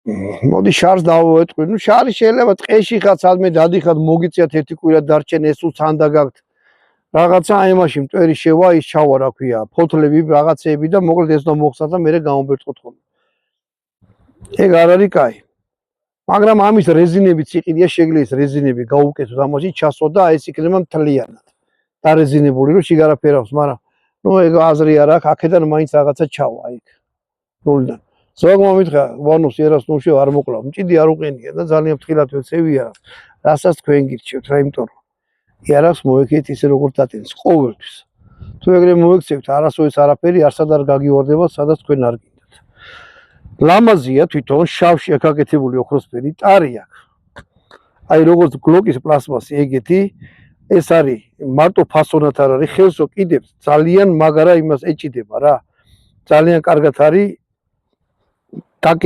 მოდი შარს დავუეტყვი. ნუ შარი შეიძლება ტყეში ხარ, სადმე დადიხარ, მოგიწიათ ერთი კვირა დარჩენ, ეს უცანდა გაქვთ. რაღაცა აიმაში მტვერი შევა, ის ჩავა, რა ქვია, ფოთლები, რაღაცეები და მოკლედ ეს უნდა მოხსნათ და მერე გამომბერტყოთ ხოლმე. ეგ არ არის კაი. მაგრამ ამის რეზინებიც იყიდია, შეგიძლია ეს რეზინები გაუკეთოთ, ამაში ჩასვა და ეს იქნება მთლიანად. დარეზინებული, რომ შიგარაფერავს, მაგრამ ნუ ეგ აზრი არ აქვს, აქედან მაინც რაღაცა ჩავა იქ. ნულიდან. ზოგმა მითხრა, ვანოს ერას ნუში არ მოკლავ, მჭიდი არ უყენია და ძალიან ფრთხილად ვეცევია, რასაც თქვენ გირჩევთ, რა იმიტომ რომ იარაღს მოექეთ ისე როგორც დატენს ყოველთვის. თუ ეგრე მოექცევთ, არასოდეს არაფერი არსად არ გაგივარდება, სადაც თქვენ არ გინდათ. ლამაზია თვითონ შავში აკაკეთებული ოქროსფერი ტარი აქვს. აი როგორც გლოკის პლასმასი ეგეთი, ეს არის მარტო ფასონად არ არის, ხელს ოკიდებს ძალიან, მაგრამ იმას ეჭიდება რა. ძალიან კარგად არის